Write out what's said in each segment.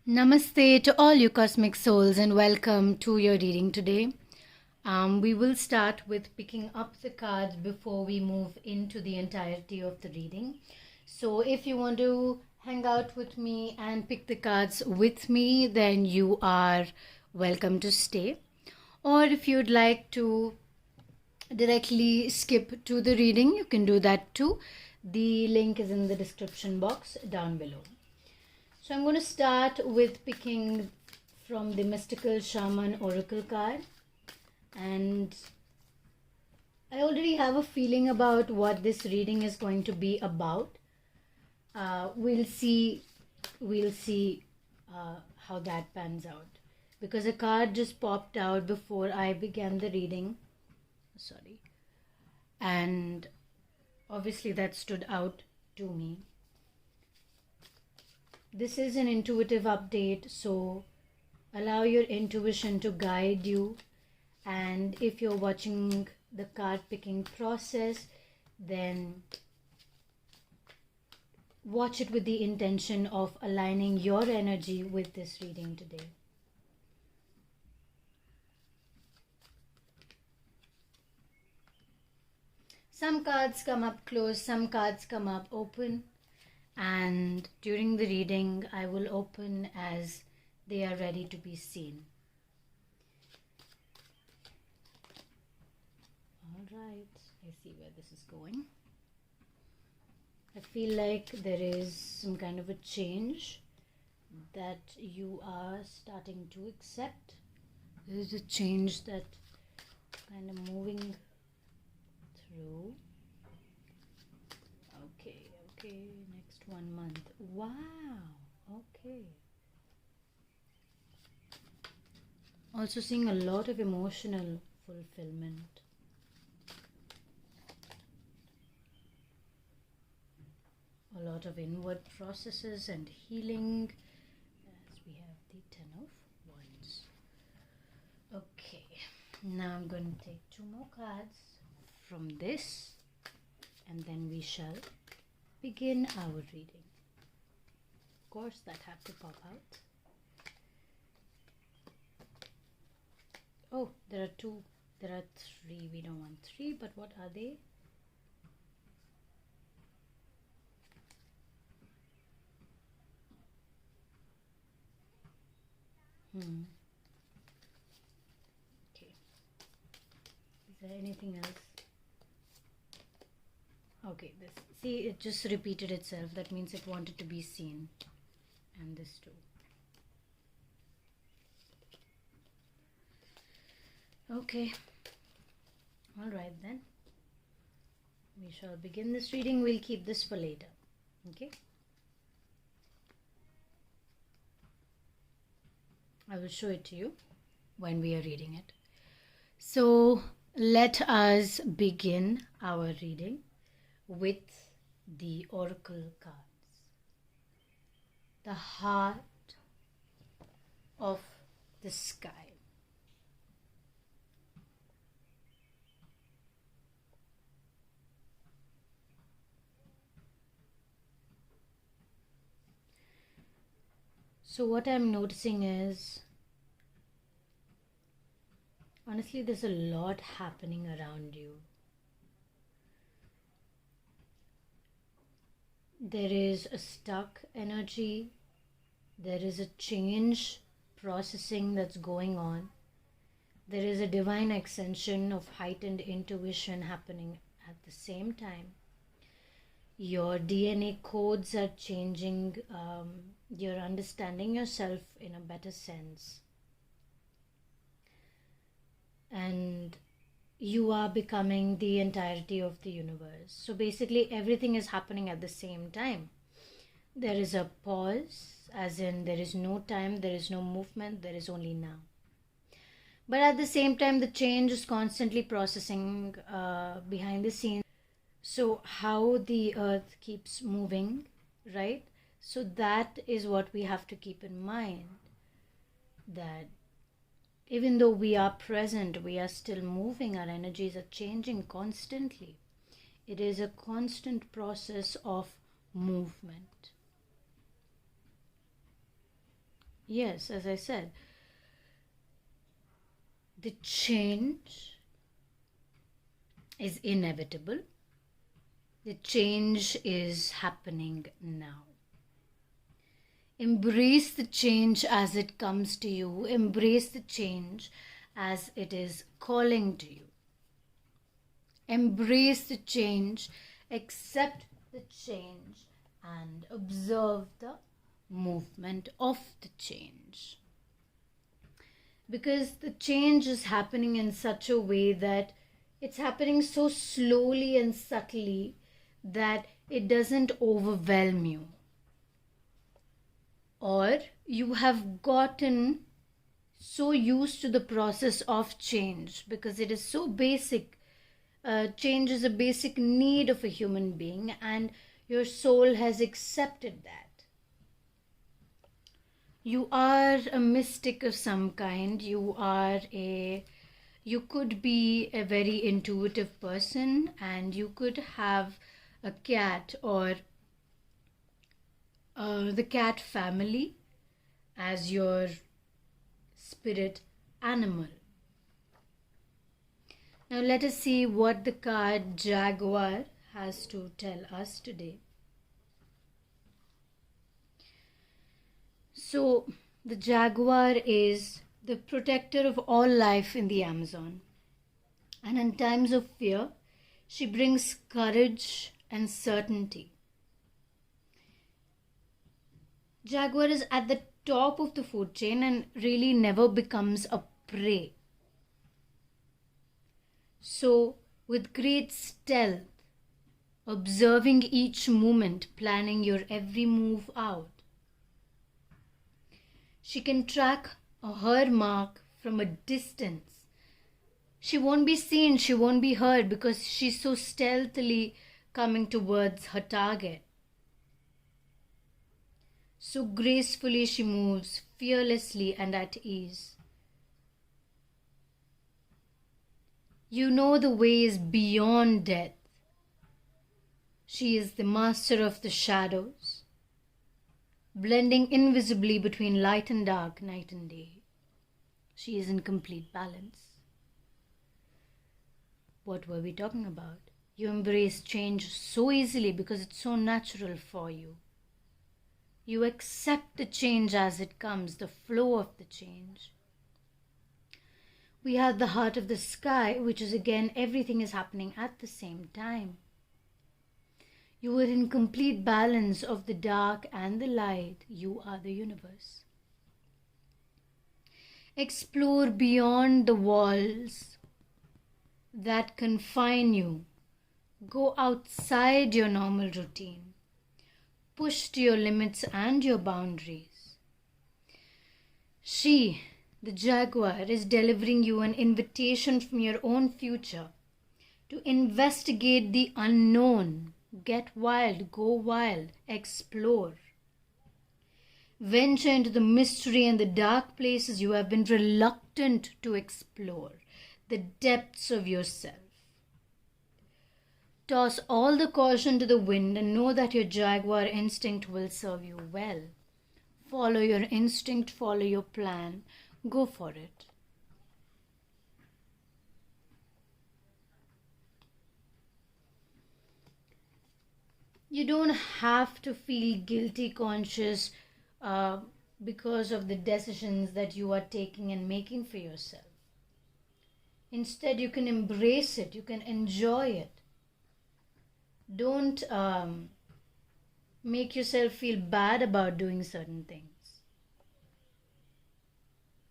Namaste to all you cosmic souls and welcome to your reading today. We will start with picking up the cards before we move into the entirety of the reading. So if you want to hang out with me and pick the cards with me, then you are welcome to stay. Or if you'd like to directly skip to the reading, you can do that too. The link is in the description box down below. So I'm going to start with picking from the Mystical Shaman Oracle card, and I already have a feeling about what this reading is going to be about. We'll see how that pans out, because a card just popped out before I began the reading. Sorry. And obviously that stood out to me. This is an intuitive update, so allow your intuition to guide you. And if you're watching the card picking process, then watch it with the intention of aligning your energy with this reading today. Some cards come up close, some cards come up open. And during the reading, I will open as they are ready to be seen. All right, I see where this is going. I feel like there is some kind of a change that you are starting to accept. There is a change that kind of moving through. Okay, next 1 month. Wow, okay. Also seeing a lot of emotional fulfillment. A lot of inward processes and healing, as we have the Ten of Wands. Okay, now I'm going to take 2 more cards from this, and then we shall begin our reading. Of course, that had to pop out. Oh, there are 2. There are 3. We don't want 3, but what are they? Okay. Is there anything else? Okay, this, see, it just repeated itself. That means it wanted to be seen. And this too. Okay. Alright then. We shall begin this reading. We'll keep this for later. Okay? I will show it to you when we are reading it. So let us begin our reading with the oracle cards. The heart of the sky. So what I'm noticing is, honestly, there's a lot happening around you. There is a stuck energy. There is a change processing that's going on. There is a divine extension of heightened intuition happening at the same time. Your DNA codes are changing. You're understanding yourself in a better sense. And you are becoming the entirety of the universe. So basically everything is happening at the same time. There is a pause, as in there is no time, there is no movement, there is only now. But at the same time, the change is constantly processing behind the scenes. So how the earth keeps moving, right? So that is what we have to keep in mind, that even though we are present, we are still moving. Our energies are changing constantly. It is a constant process of movement. yes, as I said, the change is inevitable. The change is happening now. Embrace the change as it comes to you. Embrace the change as it is calling to you. Embrace the change, accept the change, and observe the movement of the change. Because the change is happening in such a way that it's happening so slowly and subtly that it doesn't overwhelm you. Or you have gotten so used to the process of change because it is so basic. Change is a basic need of a human being, and your soul has accepted that. You are a mystic of some kind. You could be a very intuitive person, and you could have a cat or the cat family as your spirit animal. Now let us see what the card Jaguar has to tell us today. So the Jaguar is the protector of all life in the Amazon. And in times of fear, she brings courage and certainty. Jaguar is at the top of the food chain and really never becomes a prey. So, with great stealth, observing each movement, planning your every move out, she can track her mark from a distance. She won't be seen, she won't be heard because she's so stealthily coming towards her target. So gracefully she moves, fearlessly and at ease. You know the way is beyond death. She is the master of the shadows, blending invisibly between light and dark, night and day. She is in complete balance. What were we talking about? You embrace change so easily because it's so natural for you. You accept the change as it comes, the flow of the change. We have the heart of the sky, which is again, everything is happening at the same time. You are in complete balance of the dark and the light. You are the universe. Explore beyond the walls that confine you. Go outside your normal routine. Push to your limits and your boundaries. She, the Jaguar, is delivering you an invitation from your own future to investigate the unknown. Get wild, go wild, explore. Venture into the mystery and the dark places you have been reluctant to explore, the depths of yourself. Toss all the caution to the wind and know that your Jaguar instinct will serve you well. Follow your instinct, follow your plan, go for it. You don't have to feel guilty conscious because of the decisions that you are taking and making for yourself. Instead, you can embrace it, you can enjoy it. Don't make yourself feel bad about doing certain things.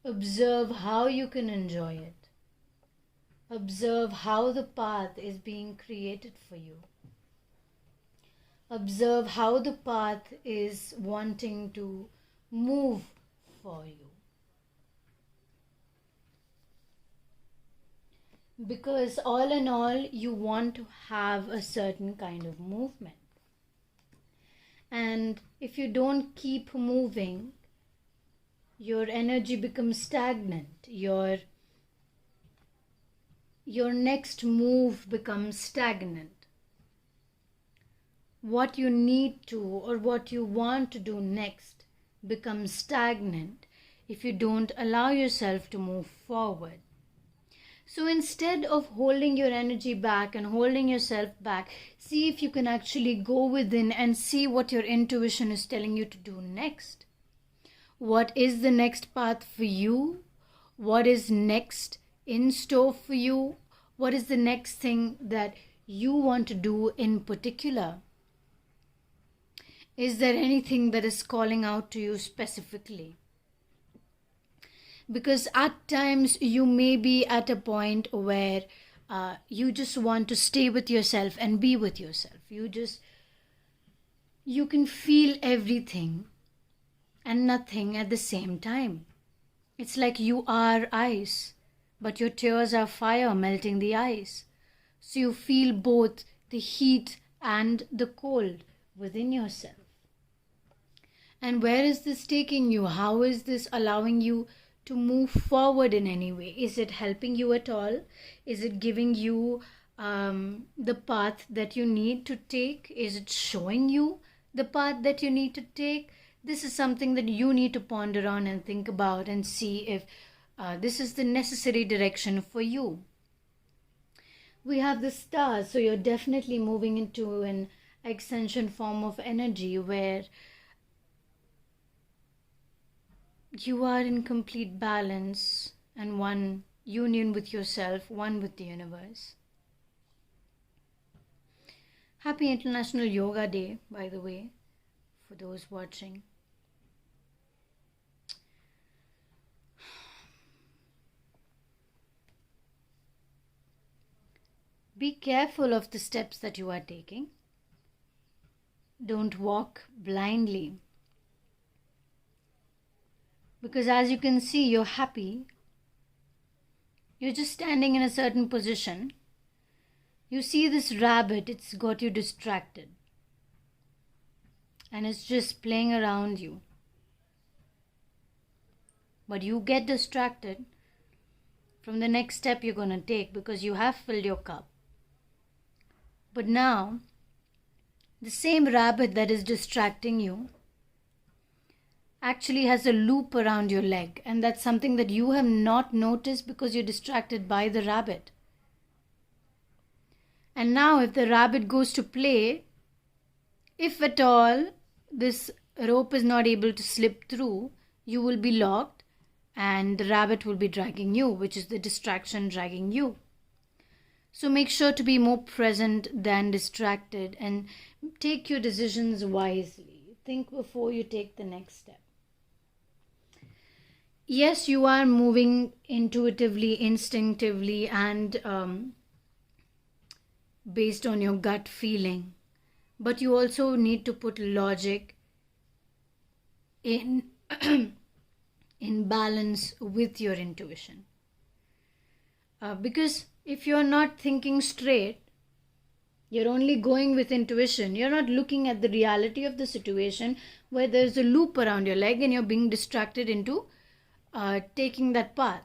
Observe how you can enjoy it. Observe how the path is being created for you. Observe how the path is wanting to move for you. Because all in all, you want to have a certain kind of movement. And if you don't keep moving, your energy becomes stagnant. Your next move becomes stagnant. What you need to or what you want to do next becomes stagnant if you don't allow yourself to move forward. So instead of holding your energy back and holding yourself back, see if you can actually go within and see what your intuition is telling you to do next. What is the next path for you? What is next in store for you? What is the next thing that you want to do in particular? Is there anything that is calling out to you specifically? Because at times you may be at a point where you just want to stay with yourself and be with yourself. You can feel everything and nothing at the same time. It's like you are ice, but your tears are fire melting the ice. So you feel both the heat and the cold within yourself. And where is this taking you? How is this allowing you to move forward in any way? Is it helping you at all? Is it giving you the path that you need to take? Is it showing you the path that you need to take? This is something that you need to ponder on and think about and see if this is the necessary direction for you. We have the stars, so you're definitely moving into an Accension form of energy where you are in complete balance and one union with yourself, one with the universe. Happy International Yoga Day, by the way, for those watching. Be careful of the steps that you are taking. Don't walk blindly. Because as you can see, you're happy. You're just standing in a certain position. You see this rabbit, it's got you distracted. And it's just playing around you. But you get distracted from the next step you're going to take because you have filled your cup. But now, the same rabbit that is distracting you actually has a loop around your leg, and that's something that you have not noticed because you're distracted by the rabbit. And now if the rabbit goes to play, if at all this rope is not able to slip through, you will be locked and the rabbit will be dragging you, which is the distraction dragging you. So make sure to be more present than distracted and take your decisions wisely. Think before you take the next step. Yes, you are moving intuitively, instinctively, and based on your gut feeling. But you also need to put logic in, in balance with your intuition. Because if you're not thinking straight, you're only going with intuition. You're not looking at the reality of the situation where there's a loop around your leg and you're being distracted into taking that path.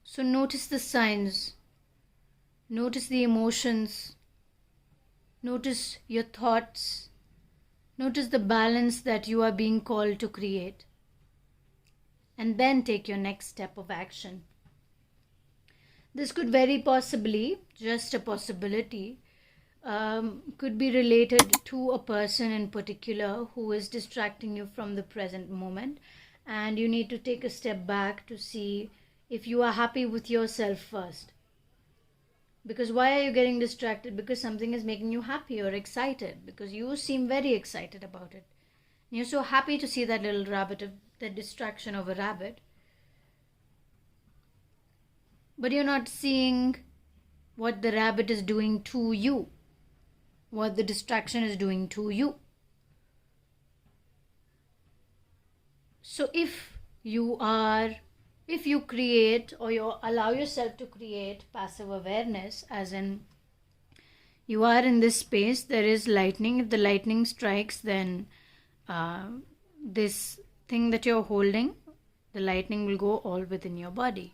So notice the signs, notice the emotions, notice your thoughts, notice the balance that you are being called to create, and then take your next step of action. This could very possibly, just a possibility, could be related to a person in particular who is distracting you from the present moment, and you need to take a step back to see if you are happy with yourself first. Because why are you getting distracted? Because something is making you happy or excited, because you seem very excited about it. You're so happy to see that little rabbit, that distraction of a rabbit. But you're not seeing what the rabbit is doing to you, what the distraction is doing to you. So if you create or you allow yourself to create passive awareness, as in you are in this space, there is lightning. If the lightning strikes, then this thing that you're holding, the lightning will go all within your body.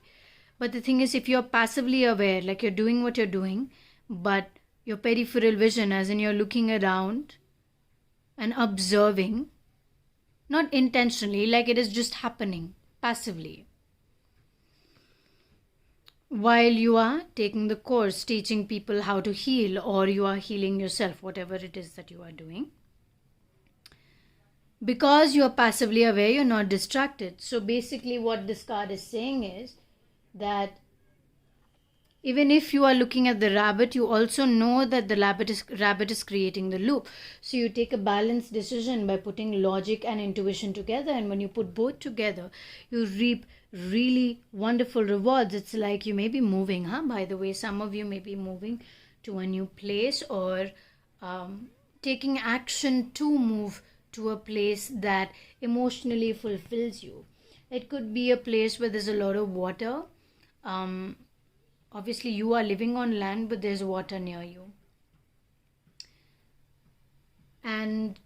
But the thing is, if you're passively aware, like you're doing what you're doing, but your peripheral vision, as in you're looking around and observing, not intentionally, like it is just happening passively. While you are taking the course, teaching people how to heal, or you are healing yourself, whatever it is that you are doing. Because you are passively aware, you're not distracted. So basically what this card is saying is that even if you are looking at the rabbit, you also know that the rabbit is creating the loop. So you take a balanced decision by putting logic and intuition together. And when you put both together, you reap really wonderful rewards. It's like you may be moving, by the way, some of you may be moving to a new place, or taking action to move to a place that emotionally fulfills you. It could be a place where there's a lot of water. Obviously, you are living on land, but there's water near you. And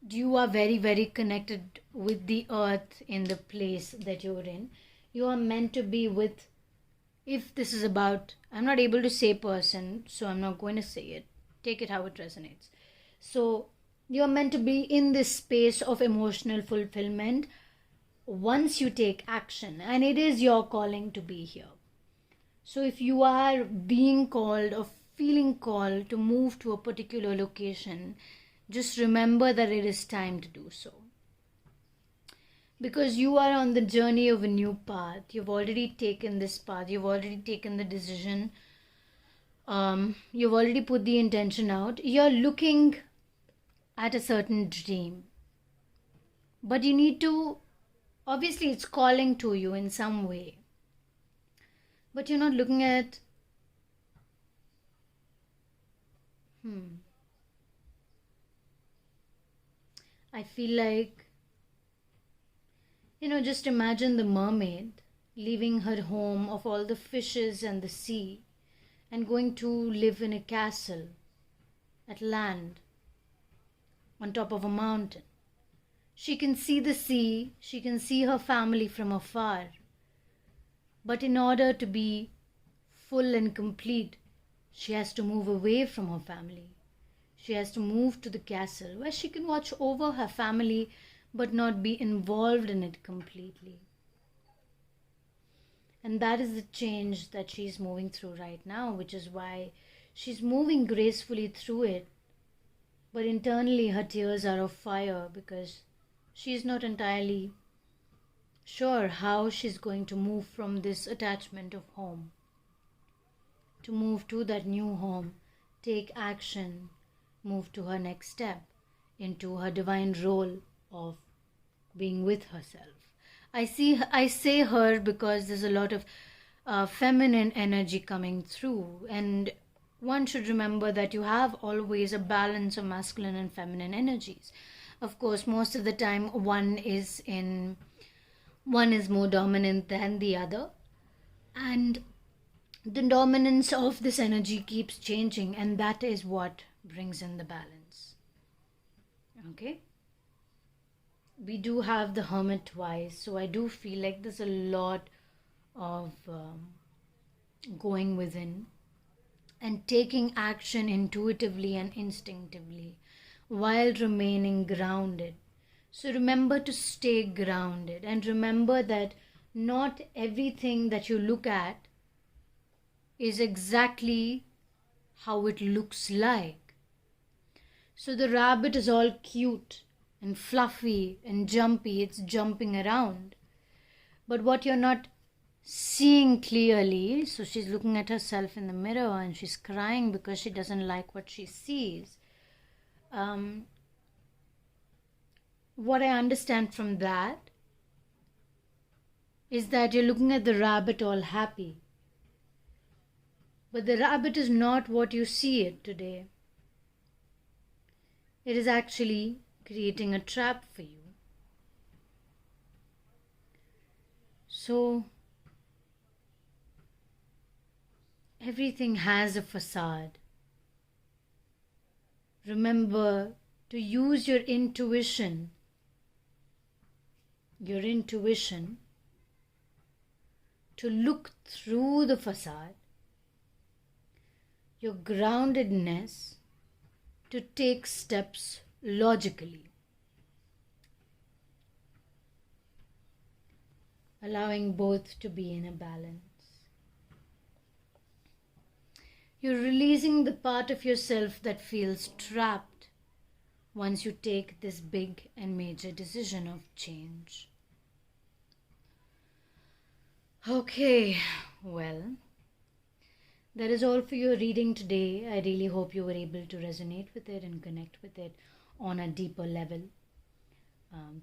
you are very, very connected with the earth in the place that you're in. You are meant to be with, if this is about, I'm not able to say person, so I'm not going to say it. Take it how it resonates. So you're meant to be in this space of emotional fulfillment once you take action. And it is your calling to be here. So if you are being called or feeling called to move to a particular location, just remember that it is time to do so. Because you are on the journey of a new path. You've already taken this path. You've already taken the decision. You've already put the intention out. You're looking at a certain dream. But you need to, obviously it's calling to you in some way. But you're not looking at, I feel like, just imagine the mermaid leaving her home of all the fishes and the sea and going to live in a castle at land on top of a mountain. She can see the sea, she can see her family from afar. But in order to be full and complete, she has to move away from her family. She has to move to the castle where she can watch over her family but not be involved in it completely. And that is the change that she's moving through right now, which is why she's moving gracefully through it. But internally her tears are of fire because she's not entirely sure how she's going to move from this attachment of home, to move to that new home, take action, move to her next step into her divine role of being with herself. I say her because there's a lot of feminine energy coming through, and one should remember that you have always a balance of masculine and feminine energies. Of course, most of the time one is more dominant than the other, and the dominance of this energy keeps changing, and that is what brings in the balance. Okay, we do have the Hermit twice, so I do feel like there's a lot of going within and taking action intuitively and instinctively while remaining grounded. So remember to stay grounded, and remember that not everything that you look at is exactly how it looks like. So the rabbit is all cute and fluffy and jumpy, it's jumping around. But what you're not seeing clearly, so she's looking at herself in the mirror and she's crying because she doesn't like what she sees. What I understand from that is that you're looking at the rabbit all happy. But the rabbit is not what you see it today. It is actually creating a trap for you. So, everything has a facade. Remember to use your intuition to look through the facade, your groundedness to take steps logically. allowing both to be in a balance. You're releasing the part of yourself that feels trapped once you take this big and major decision of change. Okay, well, that is all for your reading today. I really hope you were able to resonate with it and connect with it on a deeper level.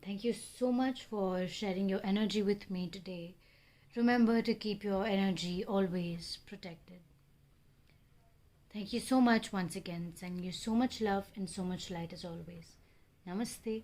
Thank you so much for sharing your energy with me today. Remember to keep your energy always protected. Thank you so much once again. Sending you so much love and so much light as always. Namaste.